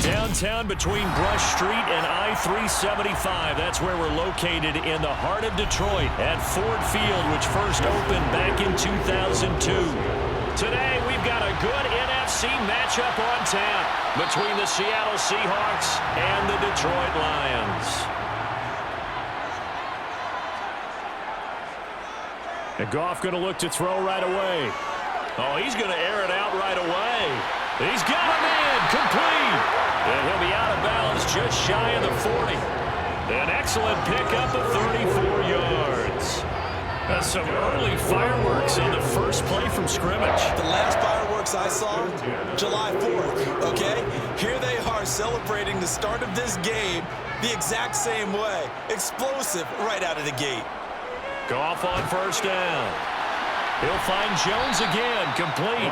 Downtown between Brush Street and I-375. That's where we're located in the heart of Detroit at Ford Field, which first opened back in 2002. Today, we've got a good NFC matchup on tap between the Seattle Seahawks and the Detroit Lions. And Goff going to look to throw right away. Oh, he's going to air it out right away. He's got a man complete. And he'll be out of bounds just shy of the 40. An excellent pickup of 34 yards. That's some early fireworks on the first play from scrimmage. The last fireworks I saw, July 4th, okay? Here they are celebrating the start of this game the exact same way. Explosive right out of the gate. Goff on first down. He'll find Jones again, complete.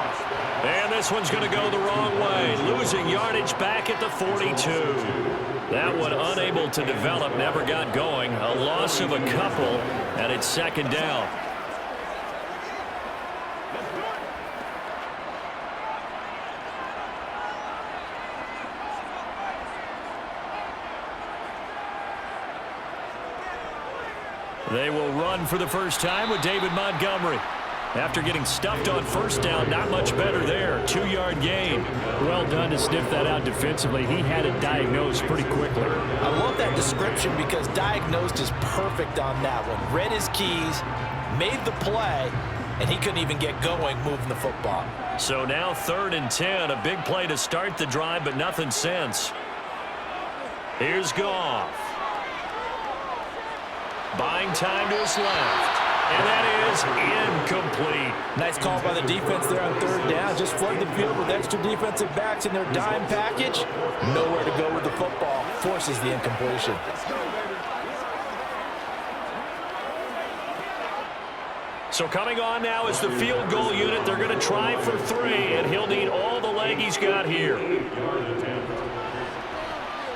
And this one's going to go the wrong way, losing yardage back at the 42. That one unable to develop, never got going. A loss of a couple, and it's second down. They will run for the first time with David Montgomery. After getting stuffed on first down, not much better there. 2-yard gain. Well done to sniff that out defensively. He had it diagnosed pretty quickly. I love that description because diagnosed is perfect on that one. Read his keys, made the play, and he couldn't even get going moving the football. So now 3rd and 10. A big play to start the drive, but nothing since. Here's Goff. Buying time to his left. And that is incomplete. Nice call by the defense there on 3rd down. Just flood the field with extra defensive backs in their dime package. Nowhere to go with the football. Forces the incompletion. So coming on now is the field goal unit. They're going to try for 3, and he'll need all the leg he's got here.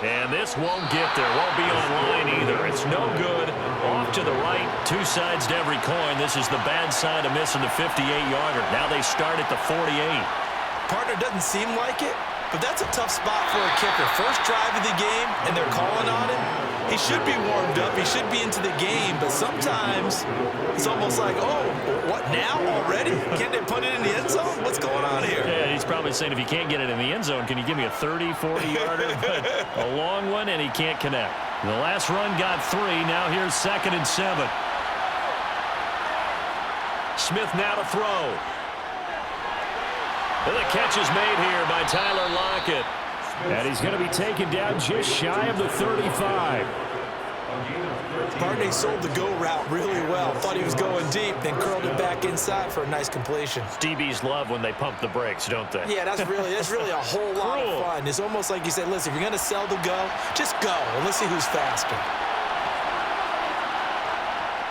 And this won't get there. Won't be on line either. It's no good. Off to the right. 2 sides to every coin. This is the bad side of missing the 58-yarder. Now they start at the 48. Partner doesn't seem like it, but that's a tough spot for a kicker. First drive of the game, and they're calling on him. He should be warmed up. He should be into the game, but sometimes it's almost like, oh, what now already? Can't they put it in the end zone? What's going on here? Yeah, he's probably saying if you can't get it in the end zone, can you give me a 30, 40-yarder? But a long one, and he can't connect. The last run got 3. Now here's 2nd and 7. Smith now to throw. And the catch is made here by Tyler Lockett. And he's going to be taken down just shy of the 35. Barney sold the go route really well. Thought he was going deep, then curled it back inside for a nice completion. DBs love when they pump the brakes, don't they? Yeah, that's really a whole lot of fun. It's almost like you said, listen, if you're going to sell the go, just go, and let's see who's faster.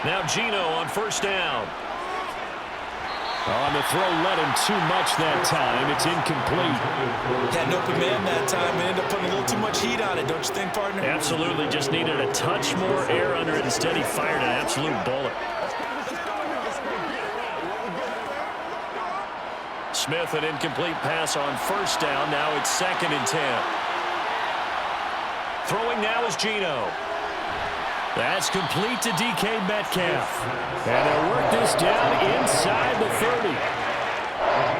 Now Geno on first down. On the throw, led him too much that time. It's incomplete. Had an open man that time and ended up putting a little too much heat on it, don't you think, partner? Absolutely. Just needed a touch more air under it. Instead, he fired an absolute bullet. Smith, an incomplete pass on first down. Now it's 2nd and 10. Throwing now is Geno. That's complete to DK Metcalf. And they'll work this down inside the 30.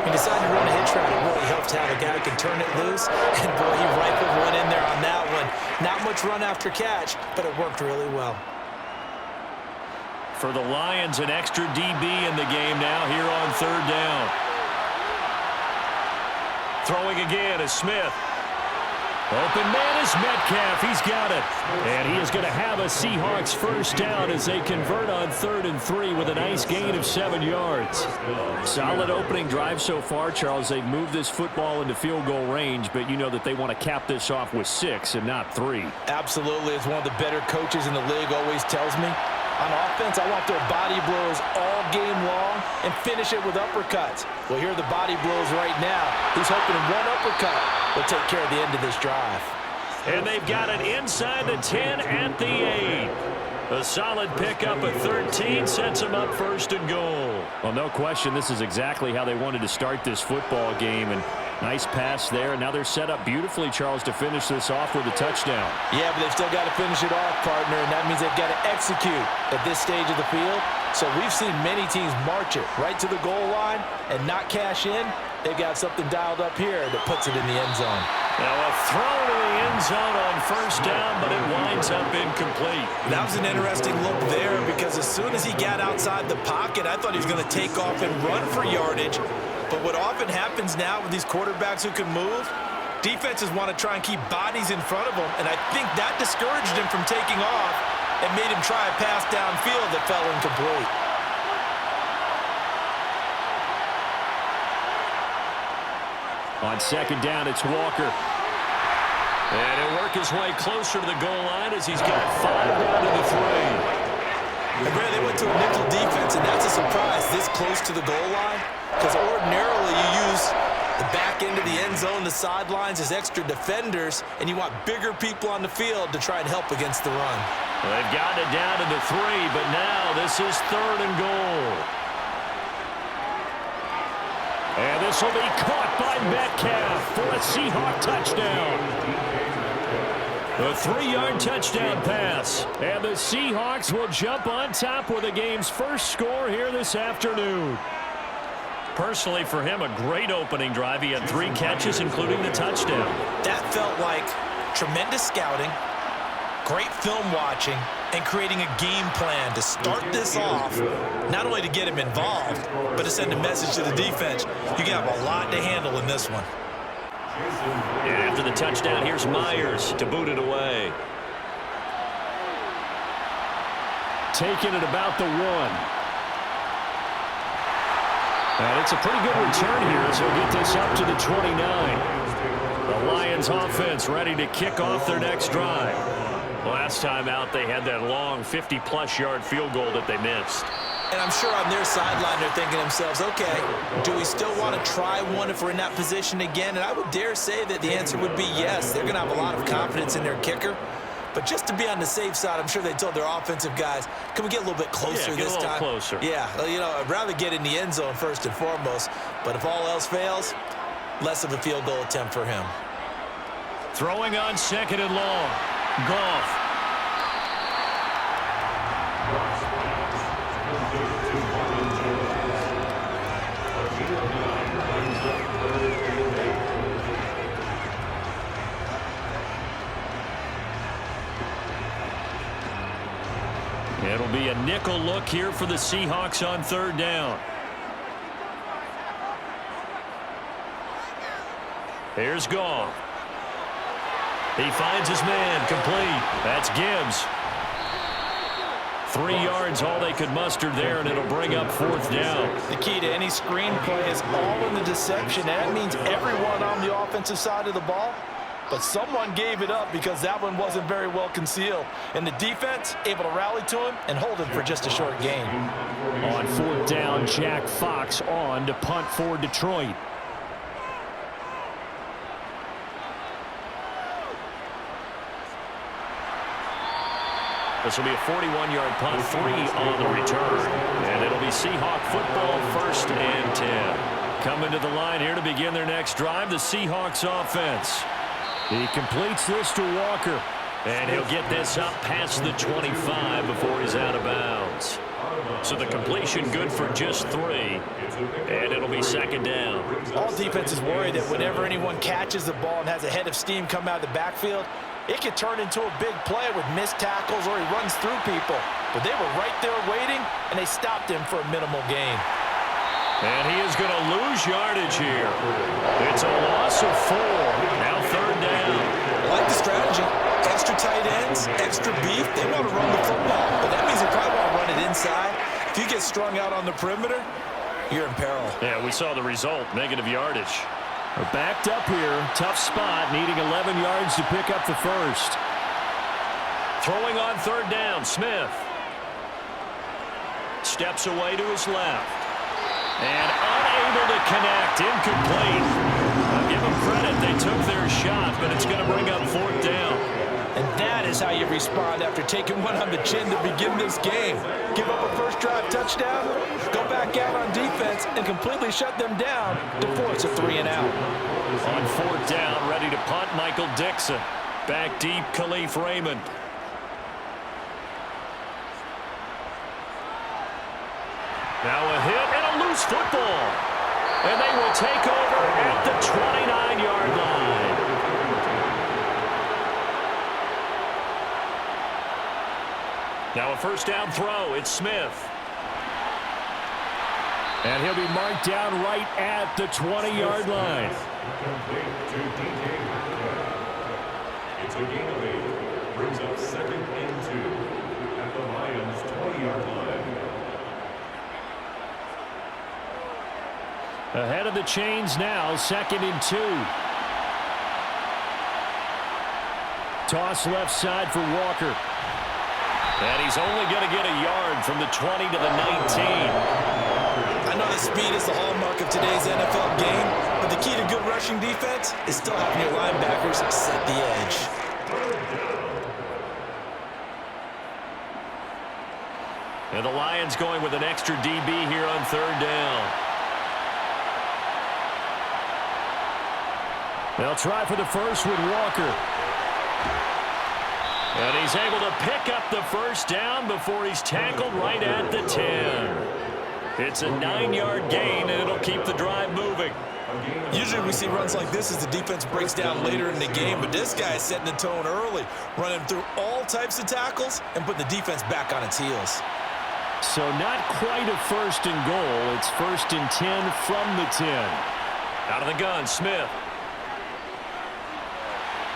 He decided to run a hitch route. It really helped to have a guy who can turn it loose. And, boy, he rifled one in there on that one. Not much run after catch, but it worked really well. For the Lions, an extra DB in the game now here on 3rd down. Throwing again is Smith. Open man is Metcalf. He's got it. And he is going to have a Seahawks first down as they convert on 3rd and 3 with a nice gain of 7 yards. Solid opening drive so far, Charles. They've moved this football into field goal range, but you know that they want to cap this off with 6 and not 3. Absolutely. As one of the better coaches in the league always tells me, on offense, I want their body blows all game long and finish it with uppercuts. Well, here are the body blows right now. He's hoping one uppercut will take care of the end of this drive. And they've got it inside the 10 at the 8. A solid pickup at 13 sets them up 1st and goal. Well, no question, this is exactly how they wanted to start this football game. And Nice pass there, and now they're set up beautifully, Charles, to finish this off with a touchdown. Yeah, but they've still got to finish it off, partner, and that means they've got to execute at this stage of the field. So we've seen many teams march it right to the goal line and not cash in. They've got something dialed up here that puts it in the end zone. Now a throw to the end zone on first down, but it winds up incomplete. That was an interesting look there because as soon as he got outside the pocket, I thought he was going to take off and run for yardage. But what often happens now with these quarterbacks who can move, defenses want to try and keep bodies in front of them, and I think that discouraged him from taking off and made him try a pass downfield that fell incomplete. On second down, it's Walker. And he'll work his way closer to the goal line as he's got 5 down to the 3. And Brad, they went to a nickel defense, and that's a surprise this close to the goal line, because ordinarily you use the back end of the end zone, the sidelines as extra defenders, and you want bigger people on the field to try and help against the run. Well, they've gotten it down to the 3, but now this is 3rd and goal. And this will be caught by Metcalf for a Seahawk touchdown. A 3-yard touchdown pass. And the Seahawks will jump on top with the game's first score here this afternoon. Personally, for him, a great opening drive. He had 3 catches, including the touchdown. That felt like tremendous scouting, great film watching, and creating a game plan to start this off, not only to get him involved, but to send a message to the defense. You can have a lot to handle in this one. And after the touchdown, here's Myers to boot it away. Taking it about the 1. And it's a pretty good return here as he'll get this up to the 29. The Lions offense ready to kick off their next drive. Last time out, they had that long 50-plus yard field goal that they missed. And I'm sure on their sideline they're thinking to themselves, okay, do we still want to try one if we're in that position again? And I would dare say that the answer would be yes. They're going to have a lot of confidence in their kicker. But just to be on the safe side, I'm sure they told their offensive guys, can we get a little bit closer this time? Get a little closer. Yeah, you know, I'd rather get in the end zone first and foremost. But if all else fails, less of a field goal attempt for him. Throwing on 2nd and long. Goff. It'll be a nickel look here for the Seahawks on 3rd down. Here's Goff. He finds his man, complete. That's Gibbs. 3 yards, all they could muster there, and it'll bring up 4th down. The key to any screenplay is all in the deception. That means everyone on the offensive side of the ball, but someone gave it up because that one wasn't very well concealed. And the defense able to rally to him and hold him for just a short gain. On 4th down, Jack Fox on to punt for Detroit. This will be a 41-yard punt, 3 on the return. And it'll be Seahawk football, 1st and 10. Coming to the line here to begin their next drive, the Seahawks offense. He completes this to Walker. And he'll get this up past the 25 before he's out of bounds. So the completion good for just 3. And it'll be 2nd down. All defenses worry that whenever anyone catches the ball and has a head of steam come out of the backfield, it could turn into a big play with missed tackles or he runs through people. But they were right there waiting, and they stopped him for a minimal gain. And he is going to lose yardage here. It's a loss of 4. Now 3rd down. I like the strategy. Extra tight ends, extra beef. They want to run the football, but that means they probably want to run it inside. If you get strung out on the perimeter, you're in peril. Yeah, we saw the result, negative yardage. We're backed up here. Tough spot, needing 11 yards to pick up the first. Throwing on 3rd down, Smith. Steps away to his left. And unable to connect, incomplete. I'll give them credit, they took their shot, but it's going to bring up 4th down. And that is how you respond after taking one on the chin to begin this game. Give up a first drive touchdown, go back out on defense, and completely shut them down to force a 3 and out. On fourth down, ready to punt, Michael Dixon. Back deep, Khalif Raymond. Now a hit and a loose football. And they will take over at the 29-yard line. Now a first down throw. It's Smith. And he'll be marked down right at the 20-yard line. It's a gain of 8. Brings up 2nd and 2 at the Lions' 20-yard line. Ahead of the chains now, 2nd and 2. Toss left side for Walker. And he's only going to get a yard from the 20 to the 19. I know that speed is the hallmark of today's NFL game, but the key to good rushing defense is still having your linebackers set the edge. And the Lions going with an extra DB here on third down. They'll try for the first with Walker. And he's able to pick up the first down before he's tackled right at the 10. It's a 9-yard gain, and it'll keep the drive moving. Usually we see runs like this as the defense breaks down later in the game, but this guy is setting the tone early, running through all types of tackles and putting the defense back on its heels. So not quite a first and goal. It's 1st and 10 from the 10. Out of the gun, Smith.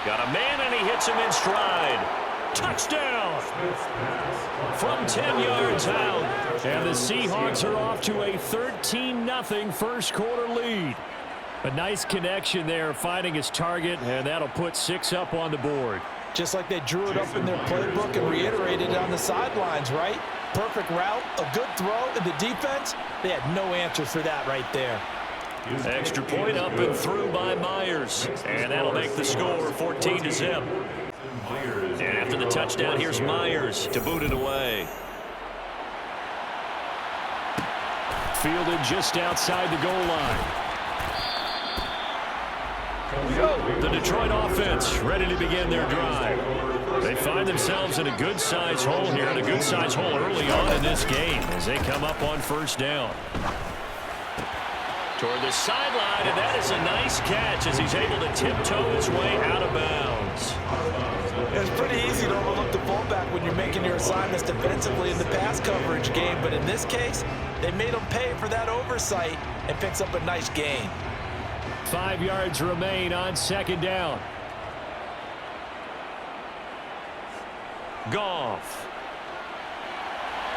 Got a man, and he hits him in stride. Touchdown! From 10 yards out. And the Seahawks are off to a 13-0 first quarter lead. A nice connection there, finding his target, and that'll put 6 up on the board. Just like they drew it up in their playbook and reiterated it on the sidelines, right? Perfect route, a good throw, and the defense, they had no answer for that right there. Extra point up and through by Myers. And that'll make the score 14-0. And after the touchdown, here's Myers to boot it away. Fielded just outside the goal line. The Detroit offense ready to begin their drive. They find themselves in a good-sized hole here, and a good-sized hole early on in this game as they come up on first down. Toward the sideline, and that is a nice catch as he's able to tiptoe his way out of bounds. It's pretty easy to overlook the fullback when you're making your assignments defensively in the pass coverage game, but in this case, they made him pay for that oversight and picks up a nice gain. 5 yards remain on second down. Goff.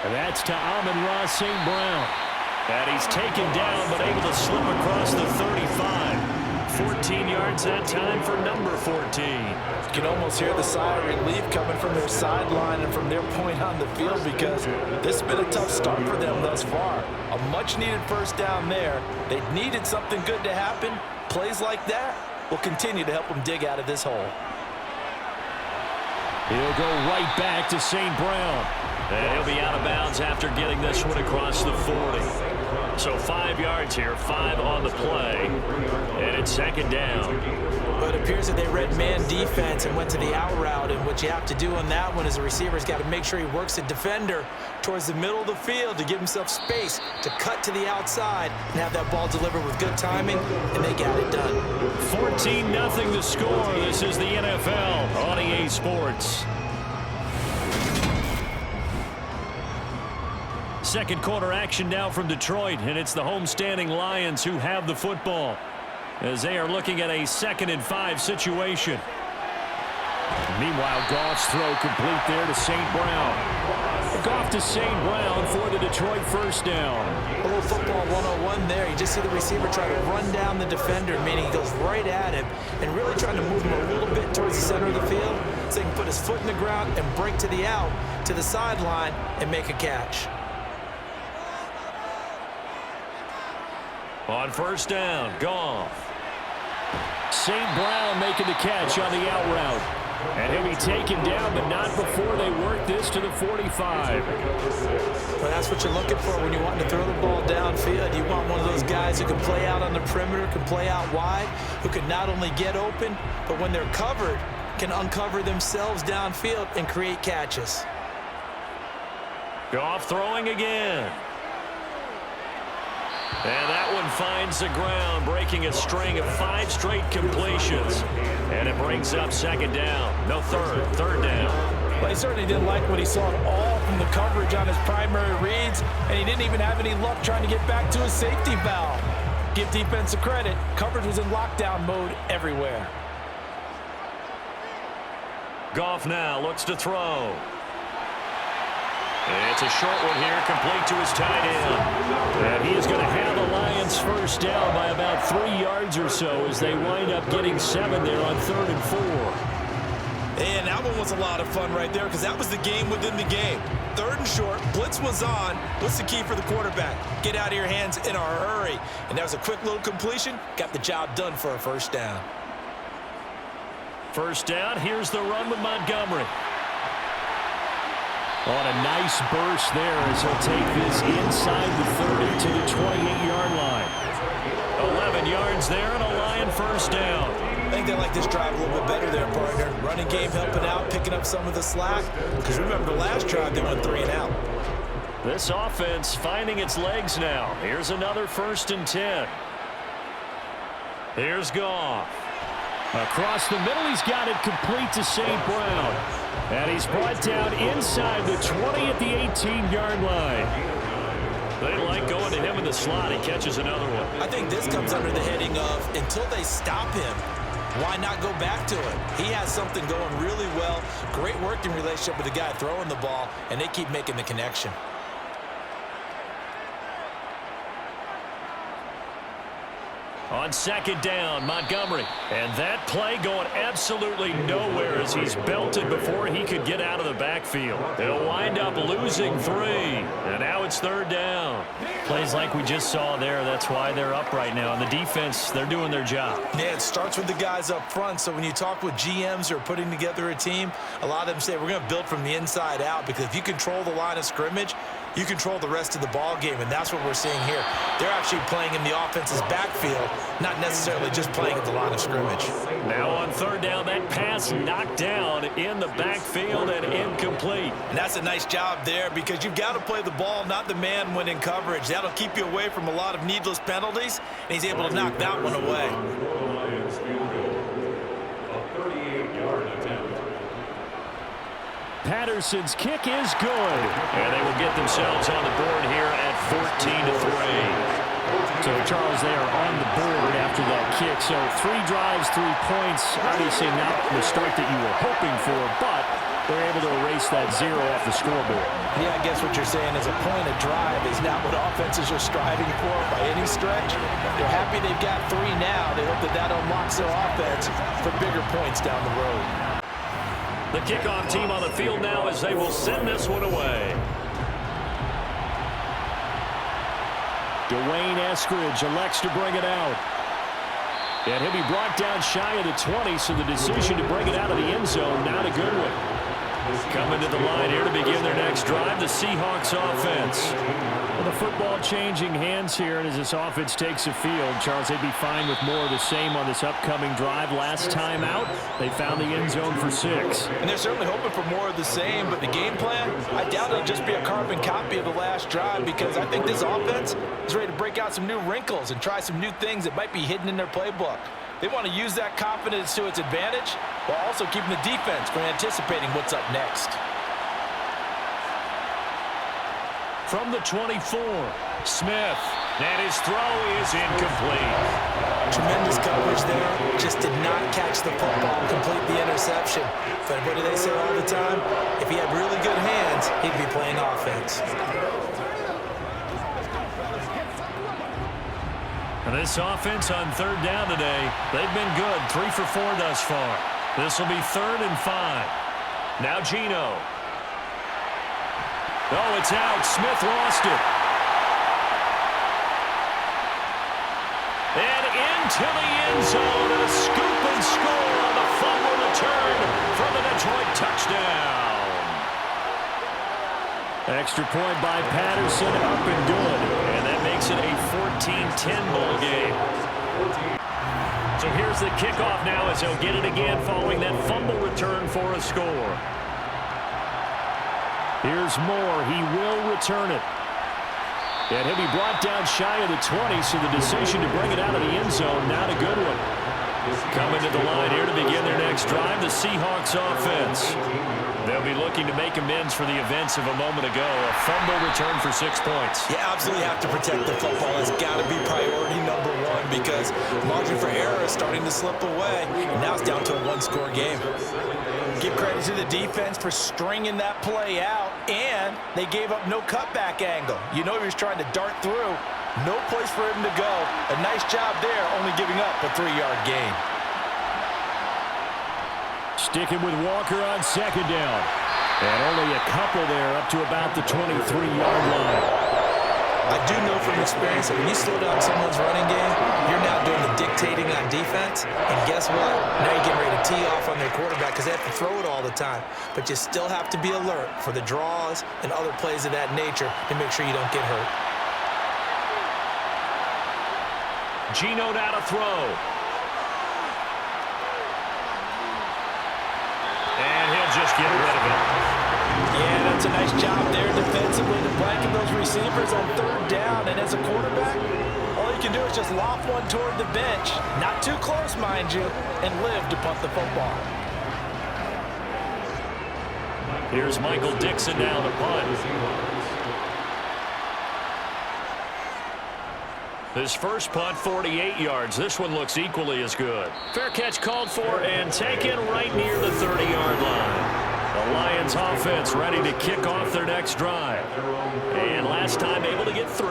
And that's to Amon-Ra St. Brown. And he's taken down, but able to slip across the 35. 14 yards that time for number 14. You can almost hear the sigh of relief coming from their sideline and from their point on the field, because this has been a tough start for them thus far. A much-needed first down there. They needed something good to happen. Plays like that will continue to help them dig out of this hole. He'll go right back to St. Brown. And he'll be out of bounds after getting this one across the 40. So 5 yards here, 5 on the play. And it's second down. But it appears that they read man defense and went to the out route, and what you have to do on that one is the receiver's got to make sure he works the defender towards the middle of the field to give himself space to cut to the outside and have that ball delivered with good timing, and they got it done. 14-0 the score. This is the NFL on EA Sports. Second quarter action now from Detroit, and it's the homestanding Lions who have the football as they are looking at a 2nd and 5 situation. Meanwhile, Goff's throw complete there to St. Brown. Goff to St. Brown for the Detroit first down. A little football 101 there. You just see the receiver try to run down the defender, meaning he goes right at him and really trying to move him a little bit towards the center of the field so he can put his foot in the ground and break to the out, to the sideline, and make a catch. On first down, Goff. St. Brown making the catch on the out route. And he'll be taken down, but not before they work this to the 45. Well, that's what you're looking for when you want to throw the ball downfield. You want one of those guys who can play out on the perimeter, can play out wide, who can not only get open, but when they're covered, can uncover themselves downfield and create catches. Goff throwing again. And that one finds the ground, breaking a string of 5 straight completions. And it brings up second down. No, third down. Well, he certainly didn't like what he saw at all from the coverage on his primary reads, and he didn't even have any luck trying to get back to his safety valve. Give defense a credit. Coverage was in lockdown mode everywhere. Goff now looks to throw. It's a short one here, complete to his tight end. And he is going to have the Lions first down by about 3 yards or so as they wind up getting 7 there on 3rd and 4. And that one was a lot of fun right there because that was the game within the game. 3rd and short, blitz was on. What's the key for the quarterback? Get out of your hands in a hurry. And that was a quick little completion. Got the job done for a first down. First down, here's the run with Montgomery. On a nice burst there as he'll take this inside the 30 to the 28-yard line. 11 yards there and a Lion first down. I think they like this drive a little bit better there, partner. Running game helping out, picking up some of the slack. Because remember the last drive, they went 3 and out. This offense finding its legs now. Here's another 1st and 10. Here's Goff. Across the middle, he's got it complete to St. Brown. And he's brought down inside the 20 at the 18-yard line. They like going to him in the slot. He catches another one. I think this comes under the heading of until they stop him, why not go back to it? He has something going really well. Great working relationship with the guy throwing the ball, and they keep making the connection. On 2nd down, Montgomery. And that play going absolutely nowhere as he's belted before he could get out of the backfield. They'll wind up losing 3. And now it's 3rd down. Plays like we just saw there. That's why they're up right now. And the defense, they're doing their job. Yeah, it starts with the guys up front. So when you talk with GMs who are putting together a team, a lot of them say we're going to build from the inside out because if you control the line of scrimmage, you control the rest of the ball game, and that's what we're seeing here. They're actually playing in the offense's backfield, not necessarily just playing at the line of scrimmage. Now on 3rd down, that pass knocked down in the backfield and incomplete. And that's a nice job there because you've got to play the ball, not the man when in coverage. That'll keep you away from a lot of needless penalties, and he's able to knock that one away. Lions field goal. A 38-yard attempt. Patterson's kick is good. And they will get themselves on the board here at 14-3. So, Charles, they are on the board after that kick. So 3 drives, 3 points. Obviously not the start that you were hoping for, but they're able to erase that 0 off the scoreboard. Yeah, I guess what you're saying is a point of drive is not what offenses are striving for by any stretch. They're happy they've got 3 now. They hope that unlocks their offense for bigger points down the road. The kickoff team on the field now as they will send this one away. Dwayne Eskridge elects to bring it out. And he'll be brought down shy of the 20, so the decision to bring it out of the end zone, not a good one. Coming to the line here to begin their next drive, the Seahawks offense. Well, the football changing hands here, and as this offense takes the field, Charles, they'd be fine with more of the same on this upcoming drive. Last time out, they found the end zone for 6. And they're certainly hoping for more of the same, but the game plan, I doubt it'll just be a carbon copy of the last drive because I think this offense is ready to break out some new wrinkles and try some new things that might be hidden in their playbook. They want to use that confidence to its advantage while also keeping the defense from anticipating what's up next. From the 24, Smith. And his throw is incomplete. Tremendous coverage there. Just did not catch the football and complete the interception. But what do they say all the time? If he had really good hands, he'd be playing offense. And this offense on 3rd down today, they've been good. 3 for 4 thus far. This will be 3rd and 5. Now Geno. Oh, it's out. Smith lost it. And into the end zone. A scoop and score on the fumble return for the Detroit touchdown. Extra point by Patterson, up and good. And that makes it a 14-10 ball game. So here's the kickoff now as he'll get it again following that fumble return for a score. Here's Moore. He will return it. And he'll be brought down shy of the 20, so the decision to bring it out of the end zone, not a good one. Coming to the line here to begin their next drive, the Seahawks offense. They'll be looking to make amends for the events of a moment ago. A fumble return for 6 points. You absolutely have to protect the football. It's got to be priority number one because margin for error is starting to slip away. And now it's down to a one-score game. Give credit to the defense for stringing that play out, and they gave up no cutback angle. You know he was trying to dart through. No place for him to go. A nice job there, only giving up a 3-yard gain. Sticking with Walker on second down. And only a couple there up to about the 23-yard line. I do know from experience that when you slow down someone's running game, you're now doing the dictating on defense. And guess what? Now you're getting ready to tee off on their quarterback because they have to throw it all the time. But you still have to be alert for the draws and other plays of that nature to make sure you don't get hurt. Geno now to throw. And he'll just get rid of it. Yeah, that's a nice job there defensively to blanket those receivers on third down. And as a quarterback, all you can do is just loft one toward the bench. Not too close, mind you, and live to punt the football. Here's Michael Dixon now to punt. His first punt, 48 yards. This one looks equally as good. Fair catch called for and taken right near the 30-yard line. The Lions offense ready to kick off their next drive. And last time able to get 3.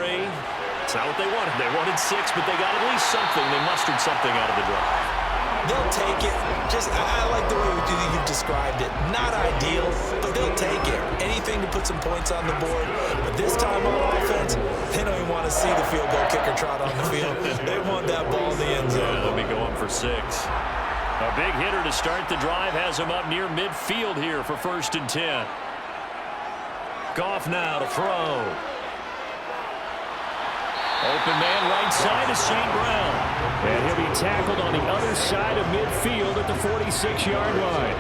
It's not what they wanted. They wanted 6, but they got at least something. They mustered something out of the drive. They'll take it. I like the way you've described it. Not ideal, but they'll take it. Anything to put some points on the board. But this time on offense, they don't even want to see the field goal kicker trot on the field. They want that ball in the end zone. Yeah, they'll be going for 6. A big hitter to start the drive has him up near midfield here for 1st and 10. Goff now to throw. Open man right side is St. Brown. And he'll be tackled on the other side of midfield at the 46-yard line.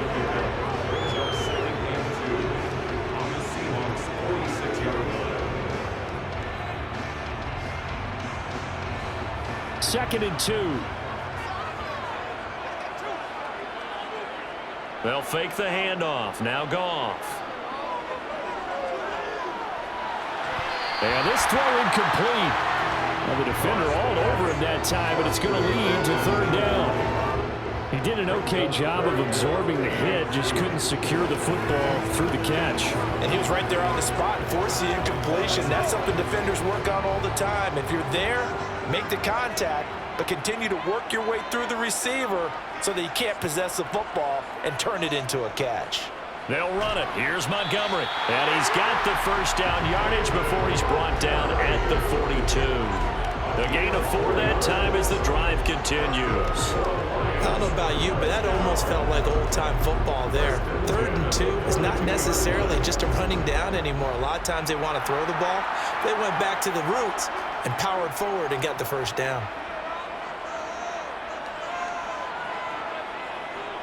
Second and 2. They'll fake the handoff. Now Goff. And this throw incomplete. Well, the defender all over him that time, but it's going to lead to 3rd down. He did an okay job of absorbing the hit, just couldn't secure the football through the catch. And he was right there on the spot and forced the incompletion. That's something defenders work on all the time. If you're there, make the contact, but continue to work your way through the receiver so that you can't possess the football and turn it into a catch. They'll run it. Here's Montgomery. And he's got the 1st down yardage before he's brought down at the 42. The gain of 4 that time as the drive continues. I don't know about you, but that almost felt like old-time football there. 3rd and 2 is not necessarily just a running down anymore. A lot of times they want to throw the ball. They went back to the roots and powered forward and got the 1st down.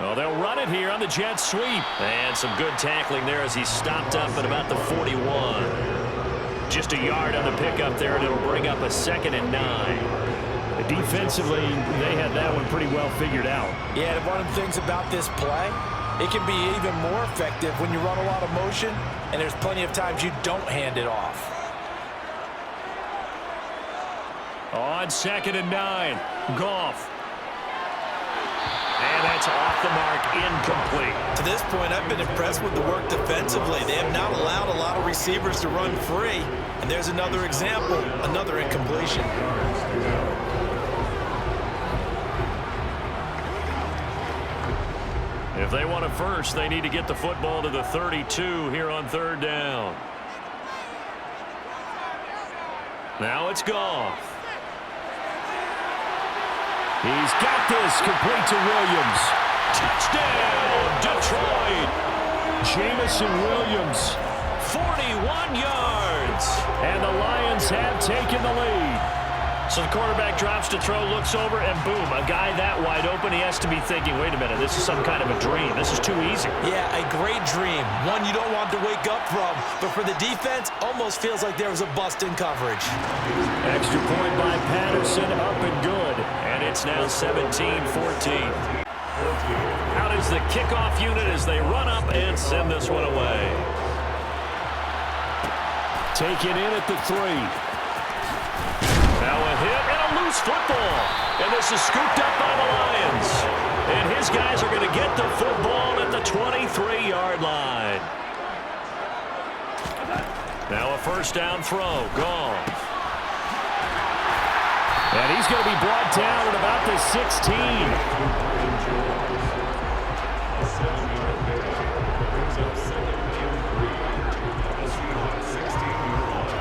Well, they'll run it here on the jet sweep. And some good tackling there as he stopped up at about the 41. Just a yard on the pickup there, and it'll bring up a 2nd and 9. Defensively, they had that one pretty well figured out. Yeah, and one of the things about this play, it can be even more effective when you run a lot of motion, and there's plenty of times you don't hand it off. On 2nd and 9, Goff. And that's off the mark, incomplete. To this point, I've been impressed with the work defensively. They have not allowed a lot of receivers to run free. And there's another example, another incompletion. If they want it first, they need to get the football to the 32 here on 3rd down. Now it's Goff. He's got this, complete to Williams. Touchdown, Detroit. Jamison Williams, 41 yards. And the Lions have taken the lead. So the quarterback drops to throw, looks over, and boom, a guy that wide open, he has to be thinking, wait a minute, this is some kind of a dream. This is too easy. Yeah, a great dream. One you don't want to wake up from. But for the defense, almost feels like there was a bust in coverage. Extra point by Patterson, up and good. And it's now 17-14. Out is the kickoff unit as they run up and send this one away. Taken in at the 3. Now a hit and a loose football. And this is scooped up by the Lions. And his guys are going to get the football at the 23-yard line. Now a first down throw. Goff. And he's going to be brought down at about the 16. A 7-yard pickup brings up 2nd and 3 at the Seahawks 16-yard line.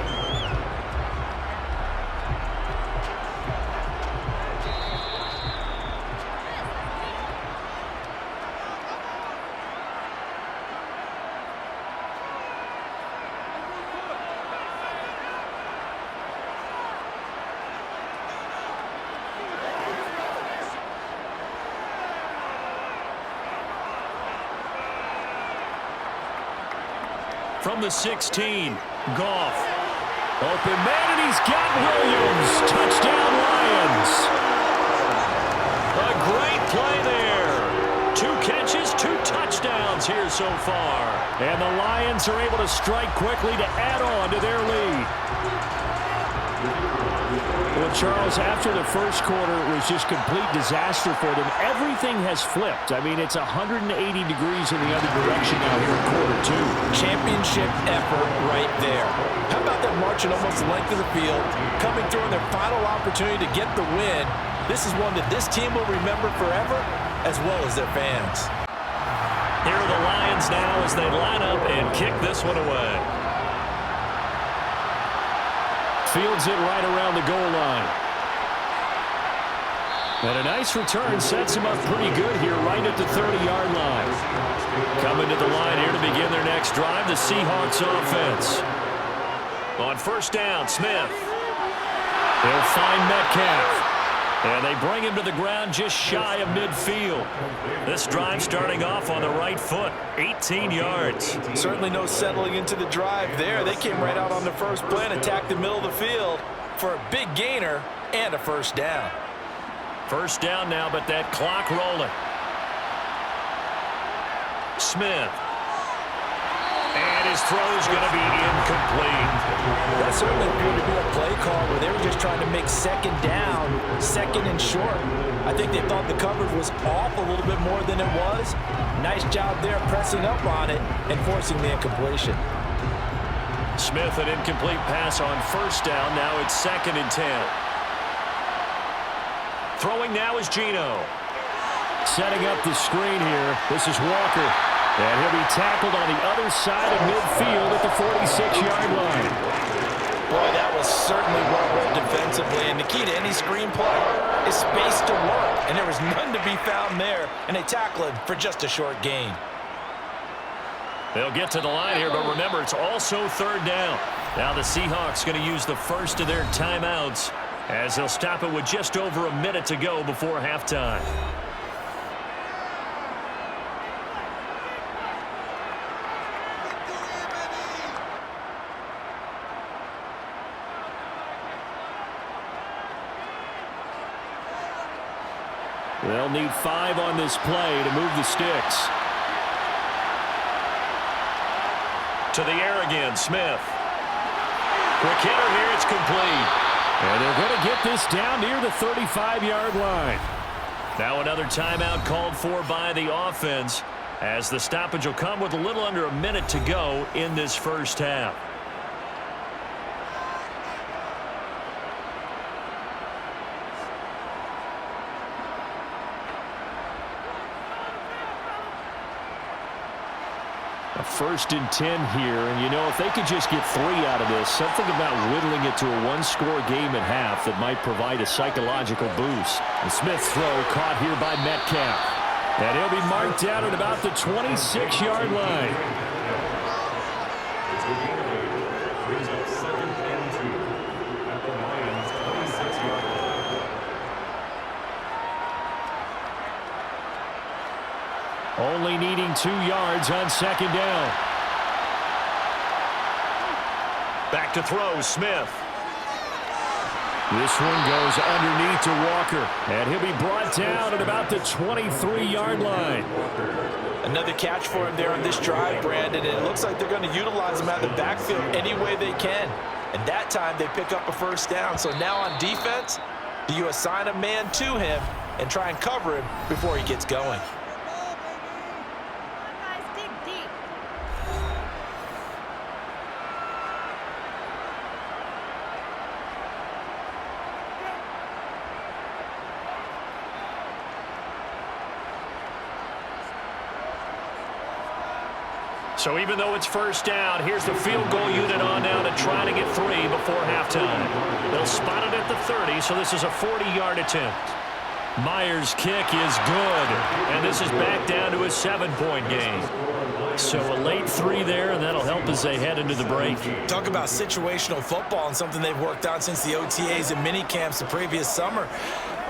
From the 16, Goff. Open man, and he's got Williams. Touchdown, Lions. A great play there. 2 catches, 2 touchdowns here so far. And the Lions are able to strike quickly to add on to their lead. Well, Charles, after the first quarter, it was just complete disaster for them. Everything has flipped. I mean, it's 180 degrees in the other direction now here in quarter 2. Championship effort right there. How about them marching almost the length of the field, coming through in their final opportunity to get the win? This is one that this team will remember forever, as well as their fans. Here are the Lions now as they line up and kick this one away. Fields it right around the goal line. And a nice return sets him up pretty good here right at the 30-yard line. Coming to the line here to begin their next drive, the Seahawks offense. On first down, Smith. They'll find Metcalf. And they bring him to the ground just shy of midfield. This drive starting off on the right foot, 18 yards. Certainly no settling into the drive there. They came right out on the first play and attacked the middle of the field for a big gainer and a first down. First down now, but that clock rolling. Smith. And his throw's going to be incomplete. That certainly appeared to be a play call where they were just trying to make second down, second and short. I think they thought the coverage was off a little bit more than it was. Nice job there pressing up on it and forcing the incompletion. Smith, an incomplete pass on first down. Now it's 2nd and 10. Throwing now is Geno. Setting up the screen here. This is Walker. And he'll be tackled on the other side of midfield at the 46-yard line. Boy, that was certainly well read defensively. And the key to any screen play is space to work. And there was none to be found there. And they tackle him for just a short gain. They'll get to the line here, but remember, it's also 3rd down. Now the Seahawks going to use the first of their timeouts as they'll stop it with just over a minute to go before halftime. They'll need 5 on this play to move the sticks. To the air again, Smith. Quick hitter here, it's complete. And they're going to get this down near the 35-yard line. Now another timeout called for by the offense as the stoppage will come with a little under a minute to go in this first half. A 1st and 10 here, and you know, if they could just get 3 out of this, something about whittling it to a 1-score game at half that might provide a psychological boost. The Smith's throw caught here by Metcalf. And he'll be marked down at about the 26-yard line. It's a gain of 8. Brings up 2nd and 2 at the Lions' 26-yard line. Only needing 2 yards on 2nd down. Back to throw, Smith. This one goes underneath to Walker, and he'll be brought down at about the 23-yard line. Another catch for him there on this drive, Brandon, and it looks like they're going to utilize him out of the backfield any way they can. And that time they pick up a 1st down. So now on defense, do you assign a man to him and try and cover him before he gets going? So even though it's 1st down, here's the field goal unit on now to try to get 3 before halftime. They'll spot it at the 30, so this is a 40-yard attempt. Myers' kick is good, and this is back down to a 7-point game. So a late 3 there, and that'll help as they head into the break. Talk about situational football and something they've worked on since the OTAs and mini camps the previous summer.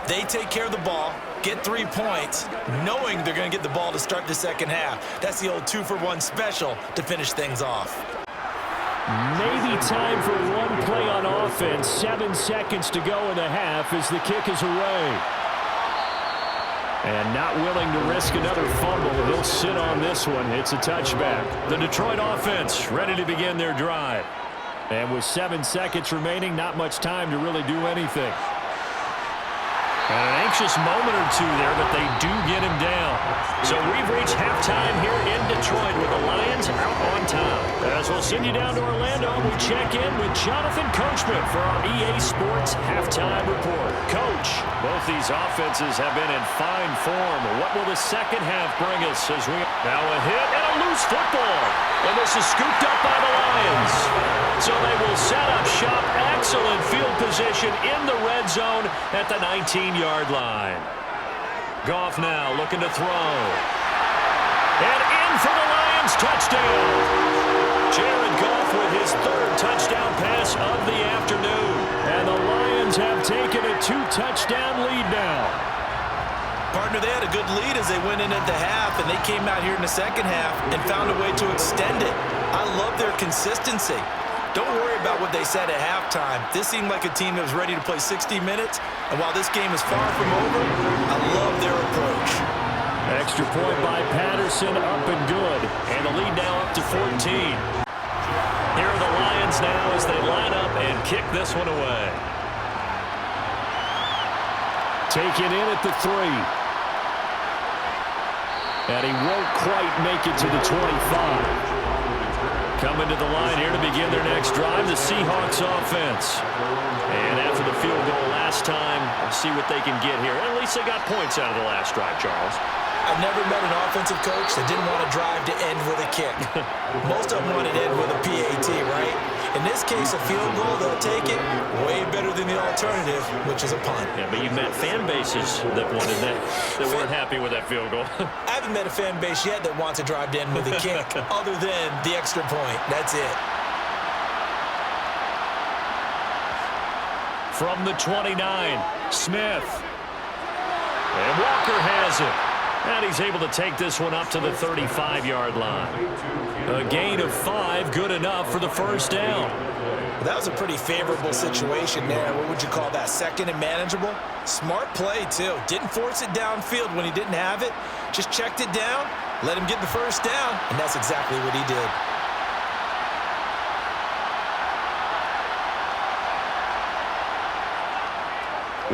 They take care of the ball, get 3 points, knowing they're going to get the ball to start the 2nd half. That's the old 2-for-1 special to finish things off. Maybe time for one play on offense. 7 seconds to go in the half as the kick is away. And not willing to risk another fumble. He'll sit on this one. It's a touchback. The Detroit offense ready to begin their drive. And with 7 seconds remaining, not much time to really do anything. And an anxious moment or 2 there, but they do get him down. So we've reached halftime here in Detroit with the Lions out on top. As we'll send you down to Orlando, we check in with Jonathan Coachman for our EA Sports Halftime Report. Coach, both these offenses have been in fine form. What will the 2nd half bring us as we... Now a hit and a loose football. And this is scooped up by the Lions. So they will set up shop. Excellent field position in the red zone at the 19-yard line. Goff now looking to throw. And in for the Lions touchdown. Jared Goff with his 3rd touchdown pass of the afternoon. And the Lions have taken a 2-touchdown lead now. Partner, they had a good lead as they went in at the half, and they came out here in the 2nd half and found a way to extend it. I love their consistency. Don't worry about what they said at halftime. This seemed like a team that was ready to play 60 minutes, and while this game is far from over, I love their approach. Extra point by Patterson, up and good. And the lead now up to 14. Here are the Lions now as they line up and kick this one away. Taken in at the 3. And he won't quite make it to the 25. Coming to the line here to begin their next drive, the Seahawks offense. And after the field goal last time, we'll see what they can get here. At least they got points out of the last drive, Charles. I've never met an offensive coach that didn't want to drive to end with a kick. Most of them want to end with a PAT, right? In this case, a field goal, they'll take it way better than the alternative, which is a punt. Yeah, but you've met fan bases that wanted that weren't happy with that field goal. I haven't met a fan base yet that wants to drive to end with a kick, other than the extra point. That's it. From the 29, Smith. And Walker has it. And he's able to take this one up to the 35-yard line. A gain of 5, good enough for the 1st down. Well, that was a pretty favorable situation there. What would you call that, 2nd and manageable? Smart play, too. Didn't force it downfield when he didn't have it. Just checked it down, let him get the 1st down, and that's exactly what he did.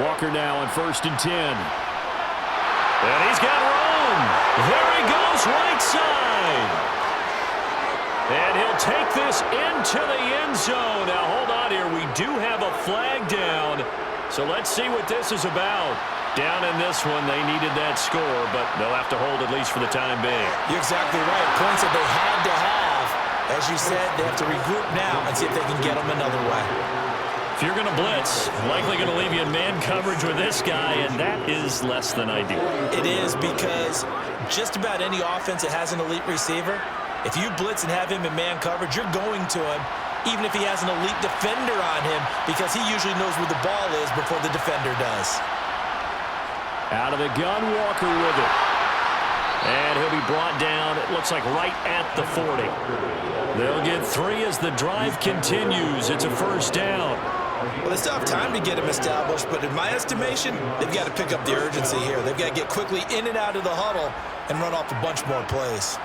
Walker now on 1st and 10. And he's got room. There he goes, right side. And he'll take this into the end zone. Now, hold on here. We do have a flag down. So let's see what this is about. Down in this one, they needed that score, but they'll have to hold at least for the time being. You're exactly right. Points that they had to have. As you said, they have to regroup now and see if they can get them another way. If you're going to blitz, likely going to leave you in man coverage with this guy, and that is less than ideal. It is, because just about any offense that has an elite receiver, if you blitz and have him in man coverage, you're going to him, even if he has an elite defender on him, because he usually knows where the ball is before the defender does. Out of the gun, Walker with it. And he'll be brought down, it looks like right at the 40. They'll get 3 as the drive continues. It's a first down. Well, they still have time to get him established, but in my estimation, they've got to pick up the urgency here. They've got to get quickly in and out of the huddle and run off a bunch more plays.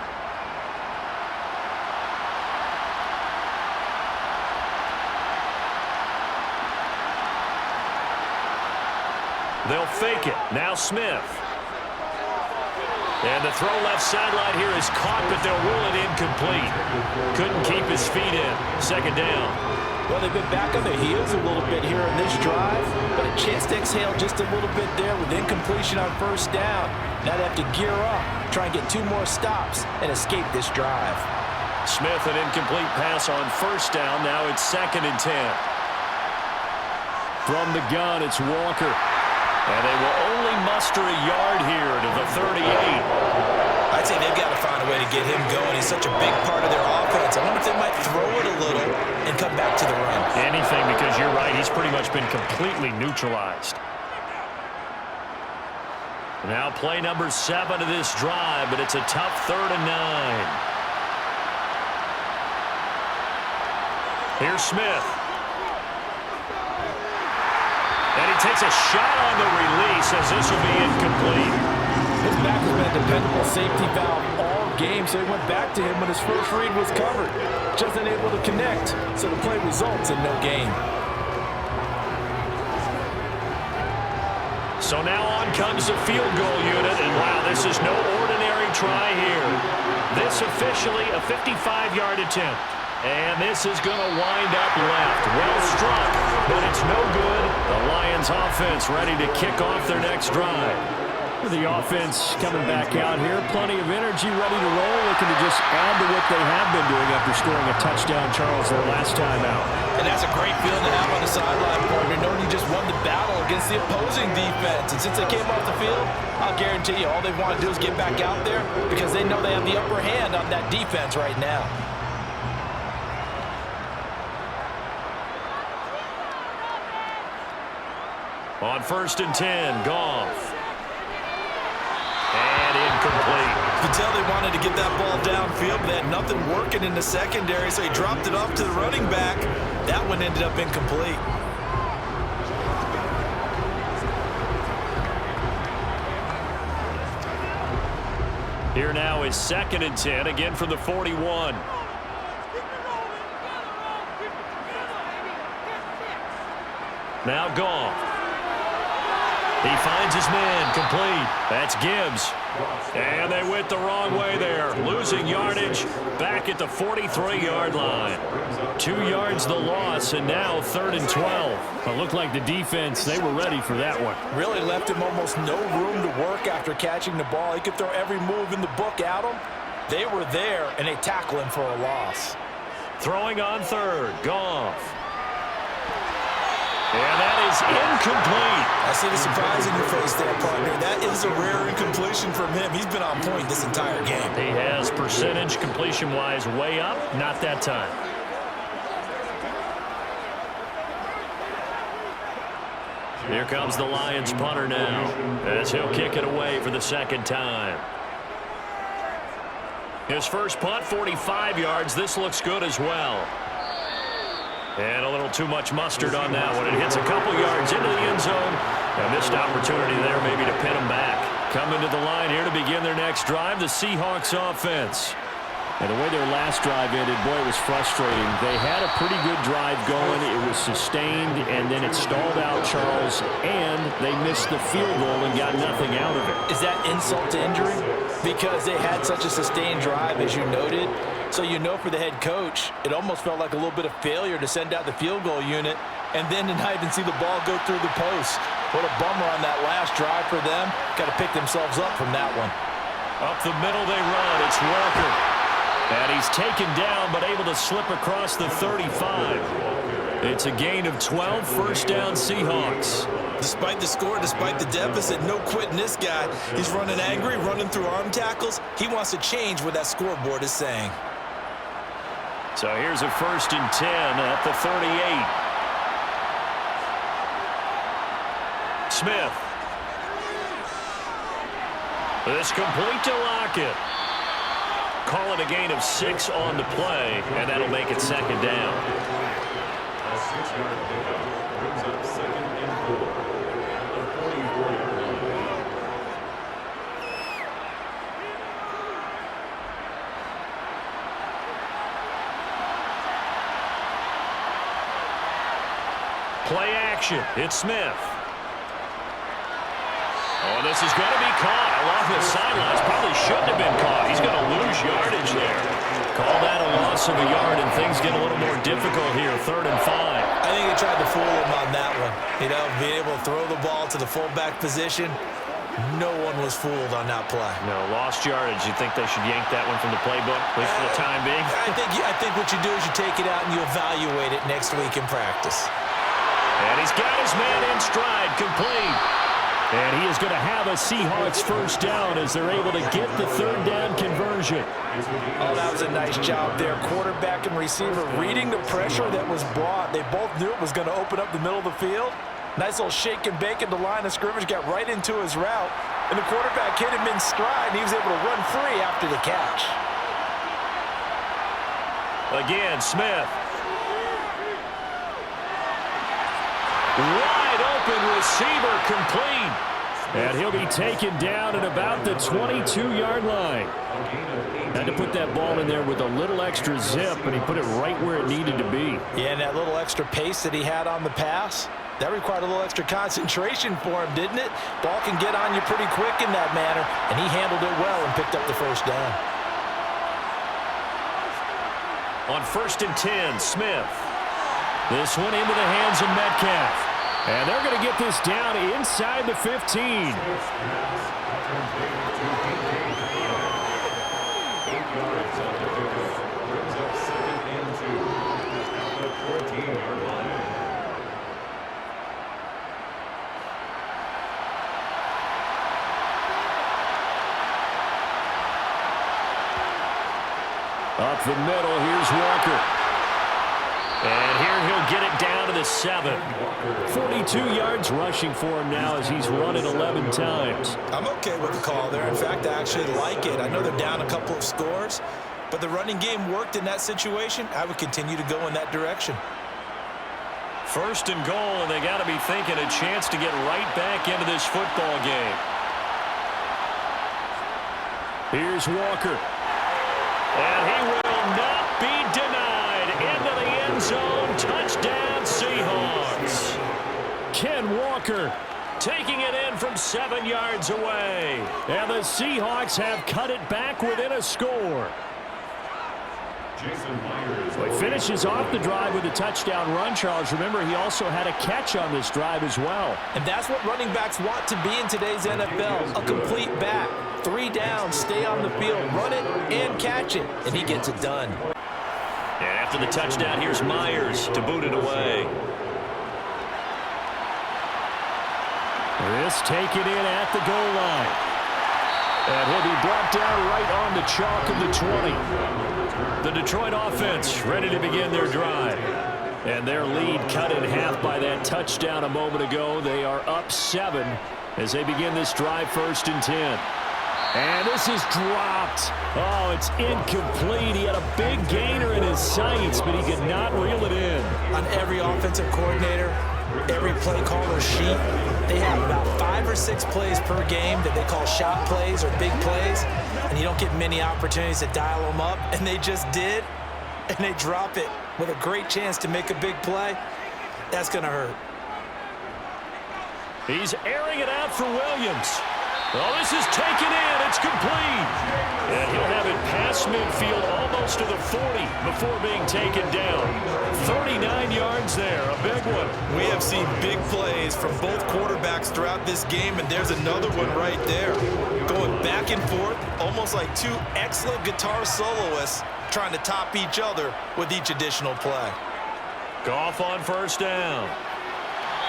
They'll fake it. Now Smith. And the throw left sideline here is caught, but they'll rule it incomplete. Couldn't keep his feet in. Second down. Well, they've been back on their heels a little bit here in this drive, but a chance to exhale just a little bit there with incompletion on first down. Now they have to gear up, try and get 2 more stops, and escape this drive. Smith, an incomplete pass on first down. Now it's 2nd and 10. From the gun, it's Walker. And they will only muster a yard here to the 38. I'd say they've got to find a way to get him going. He's such a big part of their offense. I wonder if they might throw it a little and come back to the run. Anything, because you're right. He's pretty much been completely neutralized. Now play number 7 of this drive, but it's a tough 3rd and 9. Here's Smith. And he takes a shot on the release as this will be incomplete. His back has been a dependable safety valve all game, so he went back to him when his first read was covered. Just unable to connect, so the play results in no gain. So now on comes the field goal unit, and wow, this is no ordinary try here. This officially a 55-yard attempt. And this is going to wind up left. Well struck, but it's no good. The Lions offense ready to kick off their next drive. The offense coming back out here. Plenty of energy, ready to roll. Looking to just add to what they have been doing after scoring a touchdown, Charles, their last time out. And that's a great feeling to have on the sideline, partner, knowing you just won the battle against the opposing defense. And since they came off the field, I'll guarantee you all they want to do is get back out there because they know they have the upper hand on that defense right now. On 1st and 10, Goff. And incomplete. You could tell they wanted to get that ball downfield, but they had nothing working in the secondary, so he dropped it off to the running back. That one ended up incomplete. Here now is 2nd and 10, again from the 41. Now Goff. He finds his man, complete. That's Gibbs. And they went the wrong way there. Losing yardage back at the 43-yard line. 2 yards the loss, and now 3rd and 12. It looked like the defense, they were ready for that one. Really left him almost no room to work after catching the ball. He could throw every move in the book at him. They were there, and they tackle him for a loss. Throwing on 3rd, Goff. And that is incomplete. I see the surprise in your face there, partner. That is a rare incompletion from him. He's been on point this entire game. He has percentage completion-wise way up. Not that time. Here comes the Lions punter now as he'll kick it away for the 2nd time. His first punt, 45 yards. This looks good as well. And a little too much mustard on that one. It hits a couple yards into the end zone. A missed opportunity there maybe to pin them back. Coming to the line here to begin their next drive, the Seahawks offense. And the way their last drive ended, boy, it was frustrating. They had a pretty good drive going. It was sustained, and then it stalled out, Charles, and they missed the field goal and got nothing out of it. Is that insult to injury? Because they had such a sustained drive, as you noted. So you know for the head coach, it almost felt like a little bit of failure to send out the field goal unit and then to not even see the ball go through the post. What a bummer on that last drive for them. Got to pick themselves up from that one. Up the middle they run. It's Walker. And he's taken down but able to slip across the 35. It's a gain of 12, first down Seahawks. Despite the score, despite the deficit, no quitting this guy. He's running angry, running through arm tackles. He wants to change what that scoreboard is saying. So here's a 1st and 10 at the 38. Smith. This complete to Lockett. Call it a gain of 6 on the play, and that'll make it 2nd down. A 6-yard pickup brings up 2nd and 4 at the 44-yard line. Play action. It's Smith. Oh, this is going to be caught along the sidelines. Probably shouldn't have been caught. He's going to lose yardage there. Call that a loss of a yard, and things get a little more difficult here. 3rd and 5. I think they tried to fool him on that one. You know, being able to throw the ball to the fullback position. No one was fooled on that play. No, lost yardage. You think they should yank that one from the playbook, at least for the time being? I think what you do is you take it out and you evaluate it next week in practice. And he's got his man in stride, complete. And he is going to have a Seahawks first down as they're able to get the 3rd down conversion. Oh, that was a nice job there. Quarterback and receiver reading the pressure that was brought. They both knew it was going to open up the middle of the field. Nice little shake and bake at the line of scrimmage, got right into his route. And the quarterback hit him in stride, and he was able to run free after the catch. Again, Smith. Wide open receiver, complete. And he'll be taken down at about the 22-yard line. Had to put that ball in there with a little extra zip, and he put it right where it needed to be. Yeah, and that little extra pace that he had on the pass, that required a little extra concentration for him, didn't it? Ball can get on you pretty quick in that manner, and he handled it well and picked up the first down. On 1st and 10, Smith. This one into the hands of Metcalf. And they're going to get this down inside the 15. 8 yards on the pickup brings up 2nd and 2 at the 14-yard line. Up the middle, here's Walker. And here he'll get it down to the 7. 42 yards rushing for him now as he's run it 11 times. I'm okay with the call there. In fact, I actually like it. I know they're down a couple of scores, but the running game worked in that situation. I would continue to go in that direction. 1st and goal, and they got to be thinking a chance to get right back into this football game. Here's Walker. And he will not be denied. Into the end zone. Touchdown, Seahawks. Ken Walker taking it in from 7 yards away. And the Seahawks have cut it back within a score. So he finishes off the drive with a touchdown run, Charles. Remember, he also had a catch on this drive as well. And that's what running backs want to be in today's NFL, a complete back. 3 downs, stay on the field, run it, and catch it. And he gets it done. And after the touchdown, here's Myers to boot it away. This taken in at the goal line. And he'll be brought down right on the chalk of the 20. The Detroit offense ready to begin their drive. And their lead cut in half by that touchdown a moment ago. They are up 7 as they begin this drive, 1st and 10. And this is dropped. Oh, it's incomplete. He had a big gainer in his sights, but he could not reel it in. On every offensive coordinator, every play caller sheet, they have about 5 or 6 plays per game that they call shot plays or big plays, and you don't get many opportunities to dial them up, and they just did, and they drop it with a great chance to make a big play. That's going to hurt. He's airing it out for Williams. Oh, this is taken in. It's complete. And he'll have it past midfield almost to the 40 before being taken down. 39 yards there, a big one. We have seen big plays from both quarterbacks throughout this game, and there's another one right there. Going back and forth, almost like two excellent guitar soloists trying to top each other with each additional play. Goff on first down.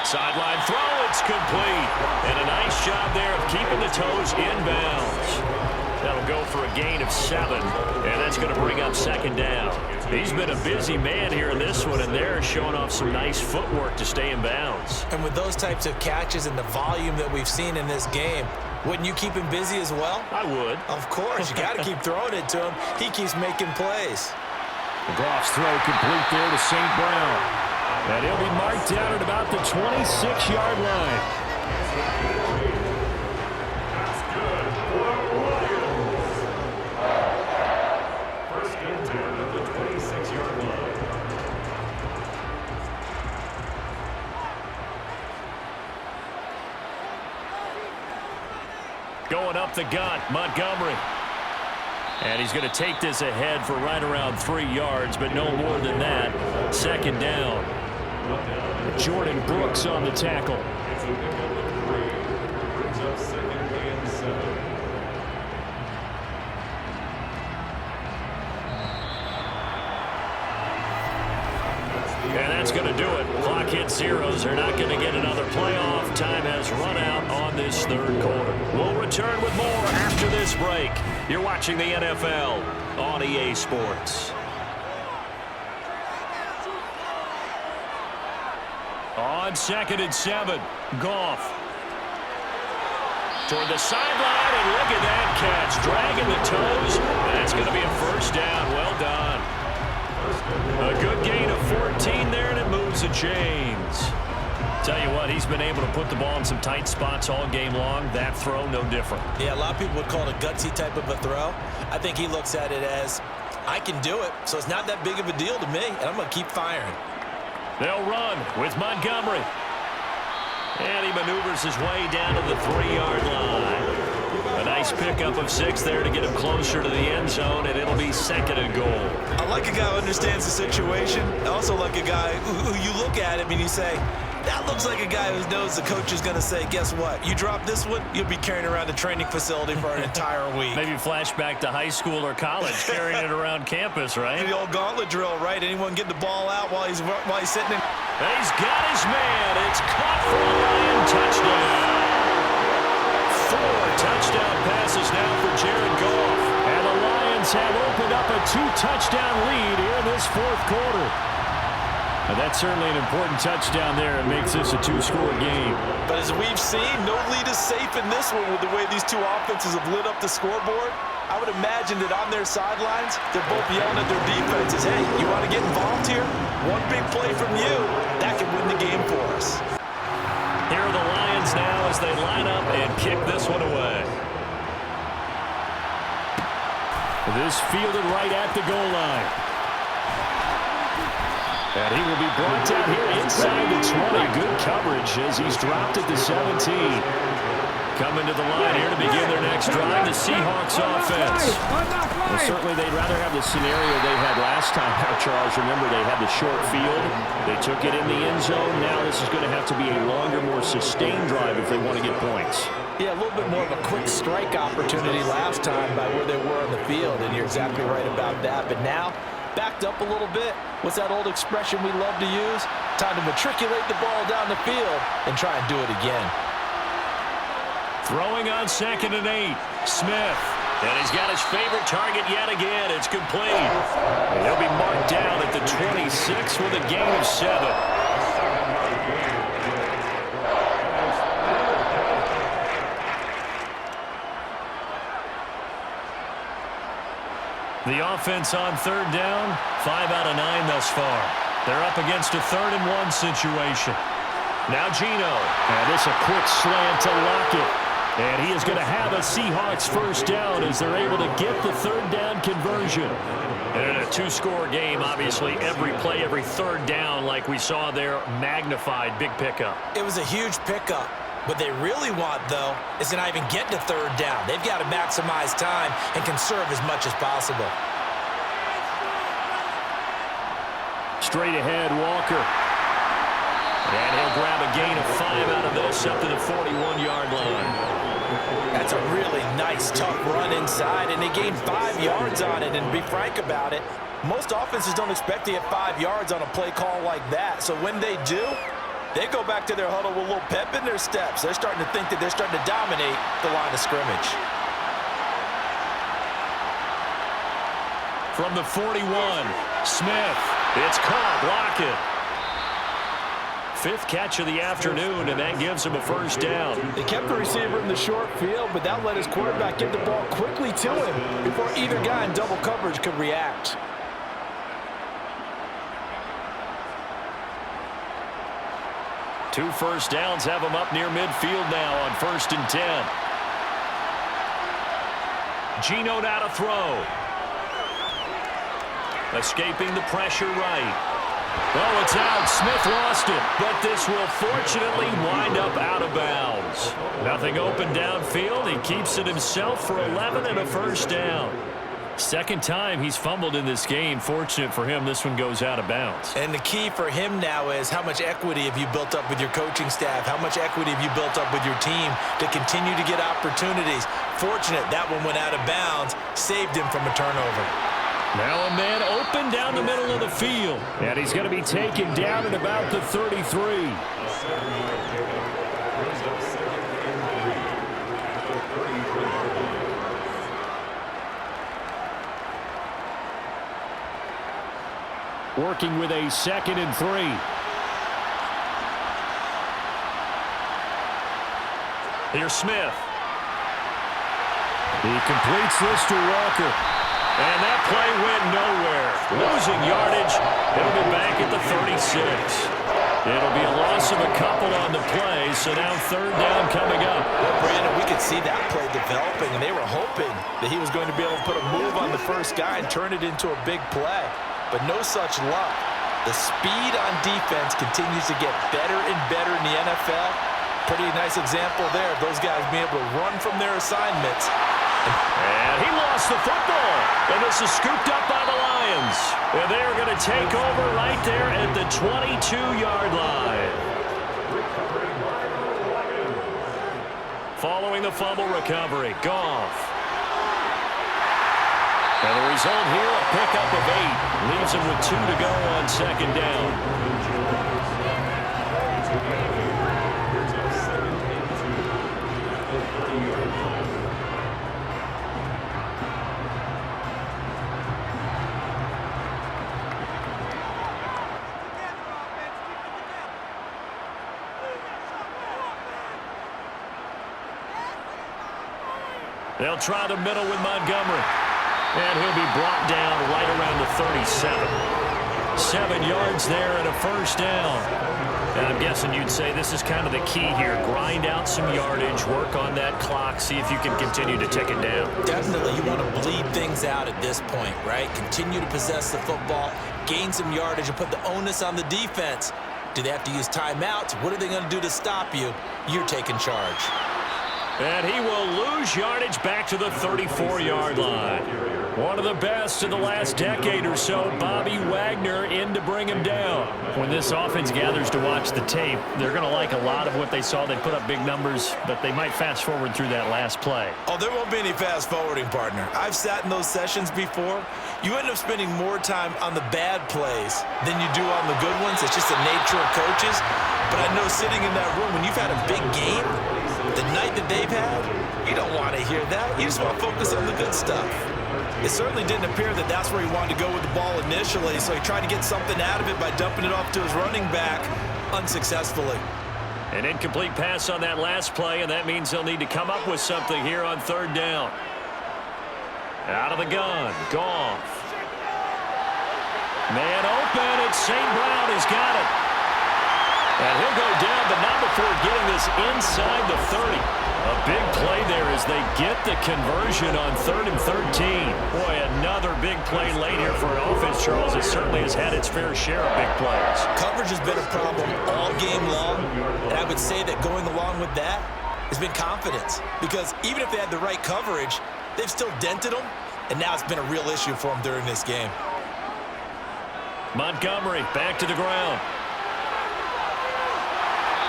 Sideline throw, it's complete. And a nice job there of keeping the toes inbounds. That'll go for a gain of 7, and that's going to bring up second down. He's been a busy man here in this one, and they're showing off some nice footwork to stay in bounds. And with those types of catches and the volume that we've seen in this game, wouldn't you keep him busy as well? I would. Of course. You got to keep throwing it to him. He keeps making plays. Goff's throw complete there to St. Brown. And he'll be marked down at about the 26-yard line. First and 10 at the 26-yard line. Going up the gut, Montgomery. And he's going to take this ahead for right around 3 yards, but no more than that. Second down. Jordan Brooks on the tackle. It's a pickup of 3. Brings up second and 7. And that's going to do it. Clock hits zeros. They're not going to get another playoff. Time has run out on this third quarter. We'll return with more after this break. You're watching the NFL on EA Sports. On second and 7, Goff. Toward the sideline, and look at that catch. Dragging the toes. That's going to be a first down. Well done. A good gain of 14 there, and it moves the chains. Tell you what, he's been able to put the ball in some tight spots all game long. That throw, no different. Yeah, a lot of people would call it a gutsy type of a throw. I think he looks at it as, I can do it, so it's not that big of a deal to me, and I'm going to keep firing. They'll run with Montgomery. And he maneuvers his way down to the 3-yard line. A nice pickup of 6 there to get him closer to the end zone, and it'll be second and goal. I like a guy who understands the situation. I also like a guy who you look at him and you say, that looks like a guy who knows the coach is going to say, guess what? You drop this one, you'll be carrying around the training facility for an entire week. Maybe flashback to high school or college, carrying it around campus, right? The old gauntlet drill, right? Anyone get the ball out while he's sitting in? And he's got his man. It's caught for a Lion touchdown. 4 touchdown passes now for Jared Goff. And the Lions have opened up a 2-touchdown lead here in this fourth quarter. And that's certainly an important touchdown there. It makes this a 2-score game. But as we've seen, no lead is safe in this one with the way these two offenses have lit up the scoreboard. I would imagine that on their sidelines, they're both yelling at their defenses, hey, you want to get involved here? One big play from you, that can win the game for us. Here are the Lions now as they line up and kick this one away. This fielded right at the goal line. And he will be brought down here inside the 20. Good coverage as he's dropped at the 17. Coming to the line here to begin their next drive, the Seahawks offense. Well, certainly they'd rather have the scenario they had last time out, Charles. Remember, they had the short field. They took it in the end zone. Now this is going to have to be a longer, more sustained drive if they want to get points. Yeah, a little bit more of a quick strike opportunity last time by where they were on the field, and you're exactly right about that. But now, backed up a little bit. What's that old expression we love to use? Time to matriculate the ball down the field and try and do it again. Throwing on second and 8, Smith. And he's got his favorite target yet again. It's complete. And he'll be marked down at the 26 with a gain of 7. The offense on third down, 5 out of 9 thus far. They're up against a 3rd and 1 situation. Now Geno. And it's a quick slant to Lockett. And he is going to have a Seahawks first down as they're able to get the 3rd down conversion. And in a 2-score game, obviously, every play, every 3rd down, like we saw there, magnified. Big pickup. It was a huge pickup. What they really want, though, is to not even get to third down. They've got to maximize time and conserve as much as possible. Straight ahead, Walker. And he'll grab a gain of 5 out of this up to the 41-yard line. That's a really nice, tough run inside, and they gained 5 yards on it. And to be frank about it, most offenses don't expect to get 5 yards on a play call like that. So when they do, they go back to their huddle with a little pep in their steps. They're starting to think that they're starting to dominate the line of scrimmage. From the 41, Smith. It's caught. Block it. 5th catch of the afternoon, and that gives him a first down. They kept the receiver in the short field, but that let his quarterback get the ball quickly to him before either guy in double coverage could react. Two first downs have him up near midfield now on 1st and 10. Geno now to throw. Escaping the pressure right. Oh, it's out. Smith lost it, but this will fortunately wind up out of bounds. Nothing open downfield. He keeps it himself for 11 and a first down. Second time he's fumbled in this game. Fortunate for him, this one goes out of bounds. And the key for him now is how much equity have you built up with your coaching staff? How much equity have you built up with your team to continue to get opportunities? Fortunate that one went out of bounds, saved him from a turnover. Now a man open down the middle of the field. And he's going to be taken down at about the 33. Working with a 2nd and 3. Here's Smith. He completes this to Walker. And that play went nowhere. Losing yardage. It'll be back at the 36. It'll be a loss of a couple on the play, so now 3rd down coming up. Well, Brandon, we could see that play developing, and they were hoping that he was going to be able to put a move on the first guy and turn it into a big play. But no such luck. The speed on defense continues to get better and better in the NFL. Pretty nice example there of those guys being able to run from their assignments. And he lost the football. And this is scooped up by the Lions. And they're going to take over right there at the 22-yard line. Following the fumble recovery, Goff. And the result here, a pickup of 8. Leaves him with 2 to go on 2nd down. They'll try the middle with Montgomery. And he'll be brought down right around the 37. 7 yards there and a first down. And I'm guessing you'd say this is kind of the key here. Grind out some yardage, work on that clock, see if you can continue to tick it down. Definitely, you want to bleed things out at this point, right? Continue to possess the football, gain some yardage, and put the onus on the defense. Do they have to use timeouts? What are they going to do to stop you? You're taking charge. And he will lose yardage back to the 34-yard line. One of the best in the last decade or so, Bobby Wagner in to bring him down. When this offense gathers to watch the tape, they're going to like a lot of what they saw. They put up big numbers, but they might fast forward through that last play. Oh, there won't be any fast forwarding, partner. I've sat in those sessions before. You end up spending more time on the bad plays than you do on the good ones. It's just the nature of coaches. But I know sitting in that room, when you've had a big game, the night that they've had, you don't want to hear that. You just want to focus on the good stuff. It certainly didn't appear that that's where he wanted to go with the ball initially, so he tried to get something out of it by dumping it off to his running back unsuccessfully. An incomplete pass on that last play, and that means they'll need to come up with something here on 3rd down. Out of the gun, Goff. Man open, it's St. Brown. He's got it. And he'll go down, but not before getting this inside the 30. A big play there as they get the conversion on 3rd and 13. Boy, another big play late here for an offense, Charles. It certainly has had its fair share of big plays. Coverage has been a problem all game long, and I would say that going along with that has been confidence. Because even if they had the right coverage, they've still dented them, and now it's been a real issue for them during this game. Montgomery back to the ground.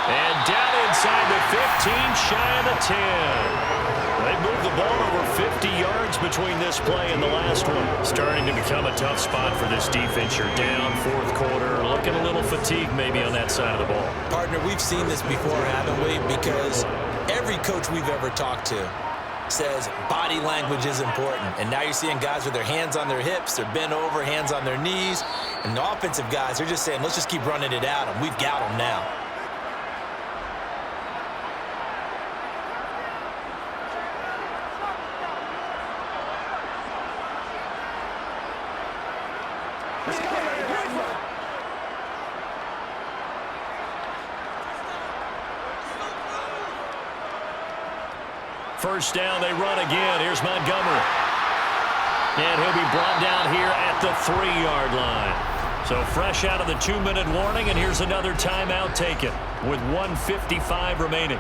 And down inside the 15, shy of the 10. They moved the ball over 50 yards between this play and the last one. Starting to become a tough spot for this defense. You're down 4th quarter, looking a little fatigued maybe on that side of the ball. Partner, we've seen this before, haven't we? Because every coach we've ever talked to says body language is important. And now you're seeing guys with their hands on their hips, they're bent over, hands on their knees. And the offensive guys, they're just saying, let's just keep running it at them. We've got them now. First down, they run again. Here's Montgomery. And he'll be brought down here at the 3-yard line. So fresh out of the 2-minute warning, and here's another timeout taken with 1:55 remaining.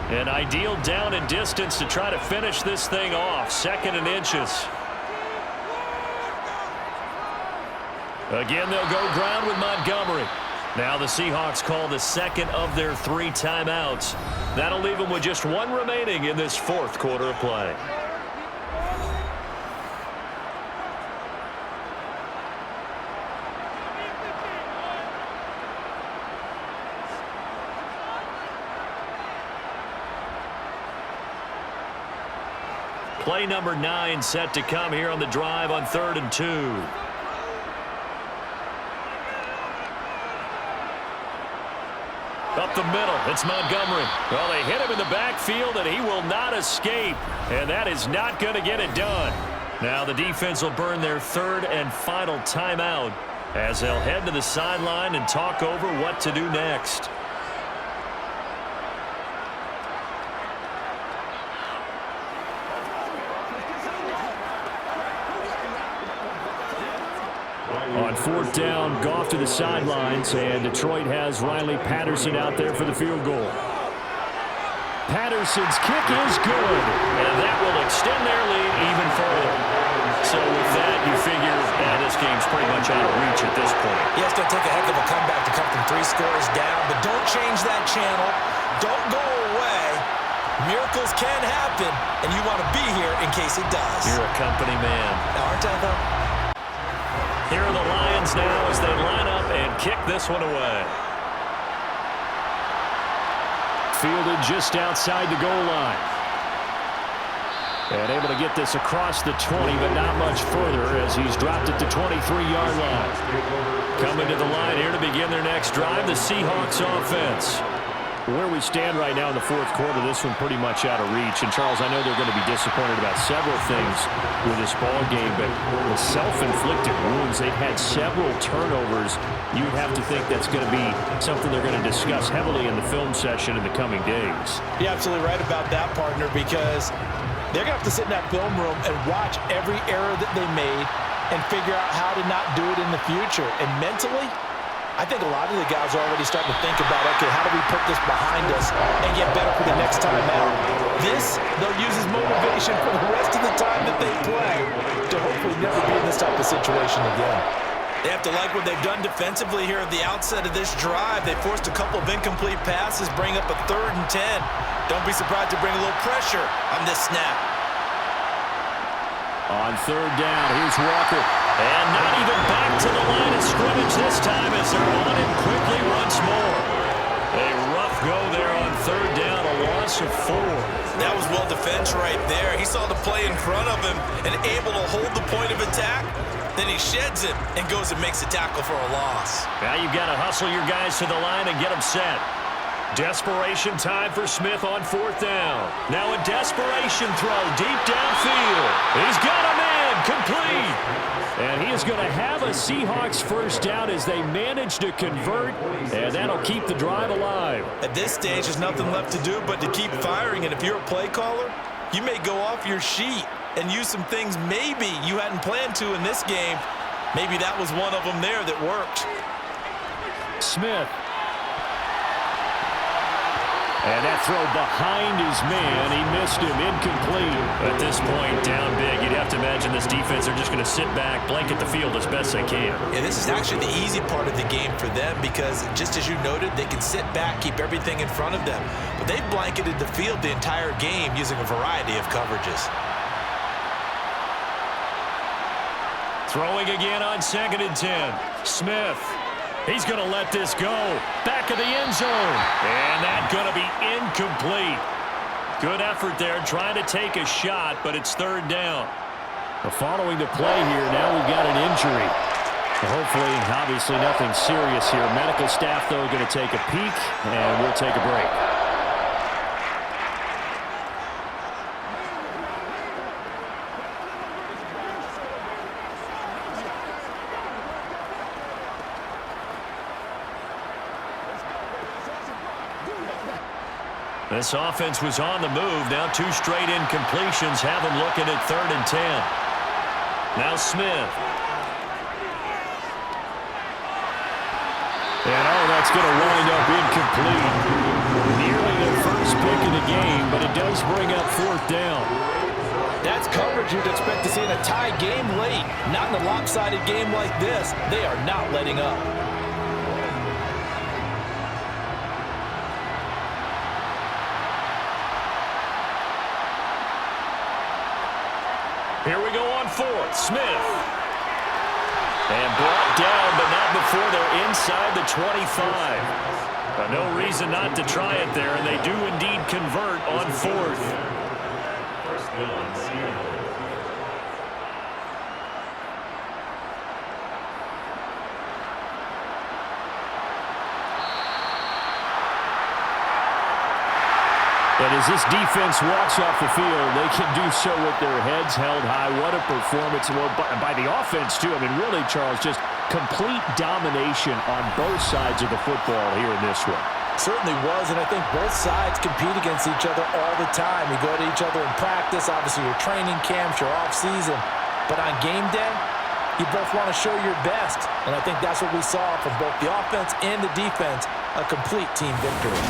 An ideal down and distance to try to finish this thing off. 2nd and inches. Again, they'll go ground with Montgomery. Now the Seahawks call the 2nd of their 3 timeouts. That'll leave them with just 1 remaining in this 4th quarter of play. Play number 9 set to come here on the drive on 3rd and 2. Up the middle, it's Montgomery. Well, they hit him in the backfield, and he will not escape. And that is not going to get it done. Now the defense will burn their 3rd and final timeout as they'll head to the sideline and talk over what to do next. On 4th down, Goff to the sidelines, and Detroit has Riley Patterson out there for the field goal. Patterson's kick is good, and that will extend their lead even further. So with that, you figure this game's pretty much out of reach at this point. Yes, it's going to take a heck of a comeback to come from 3 scores down, but don't change that channel. Don't go away. Miracles can happen, and you want to be here in case it does. You're a company man. Aren't I, though? Here are the Lions now as they line up and kick this one away. Fielded just outside the goal line. And able to get this across the 20, but not much further as he's dropped it to 23-yard line. Coming to the line here to begin their next drive, the Seahawks offense. Where we stand right now in the 4th quarter, this one pretty much out of reach. And, Charles, I know they're going to be disappointed about several things with this ball game, but the self-inflicted wounds, they've had several turnovers. You would have to think that's going to be something they're going to discuss heavily in the film session in the coming days. You're absolutely right about that, partner, because they're going to have to sit in that film room and watch every error that they made and figure out how to not do it in the future. And mentally, I think a lot of the guys are already starting to think about, okay, how do we put this behind us and get better for the next time out? This, they'll use as motivation for the rest of the time that they play to hopefully never be in this type of situation again. They have to like what they've done defensively here at the outset of this drive. They forced a couple of incomplete passes, bring up a 3rd and 10. Don't be surprised to bring a little pressure on this snap. On 3rd down, here's Walker. And not even back to the line of scrimmage this time as they're on him quickly once more. A rough go there on 3rd down, a loss of 4. That was well defense right there. He saw the play in front of him and able to hold the point of attack. Then he sheds it and goes and makes a tackle for a loss. Now you've got to hustle your guys to the line and get them set. Desperation time for Smith on 4th down. Now a desperation throw deep downfield. He's got a man complete. And he is going to have a Seahawks first down as they manage to convert, and that'll keep the drive alive. At this stage, there's nothing left to do but to keep firing, and if you're a play caller, you may go off your sheet and use some things maybe you hadn't planned to in this game. Maybe that was one of them there that worked. Smith. And that throw behind his man. He missed him. Incomplete. At this point, down big. You'd have to imagine this defense, they're just going to sit back, blanket the field as best they can. Yeah, this is actually the easy part of the game for them because, just as you noted, they can sit back, keep everything in front of them. But they've blanketed the field the entire game using a variety of coverages. Throwing again on 2nd and 10. Smith. He's going to let this go. Back of the end zone. And that's going to be incomplete. Good effort there trying to take a shot, but it's 3rd down. Following the play here, now we've got an injury. Hopefully, obviously nothing serious here. Medical staff, though, going to take a peek, and we'll take a break. This offense was on the move. Now 2 straight incompletions have them looking at 3rd and 10. Now Smith. And that's going to wind up incomplete. Nearly their first pick of the game, but it does bring up 4th down. That's coverage you'd expect to see in a tie game late. Not in a lopsided game like this. They are not letting up. Here we go on 4th. Smith. And brought down, but not before they're inside the 25. But no reason not to try it there, and they do indeed convert on 4th. First down, Seattle. And as this defense walks off the field, they can do so with their heads held high. What a performance. Well, by the offense, too. I mean, really, Charles, just complete domination on both sides of the football here in this one. Certainly was, and I think both sides compete against each other all the time. You go to each other in practice, obviously your training camps, your off-season. But on game day, you both want to show your best. And I think that's what we saw from both the offense and the defense, a complete team victory.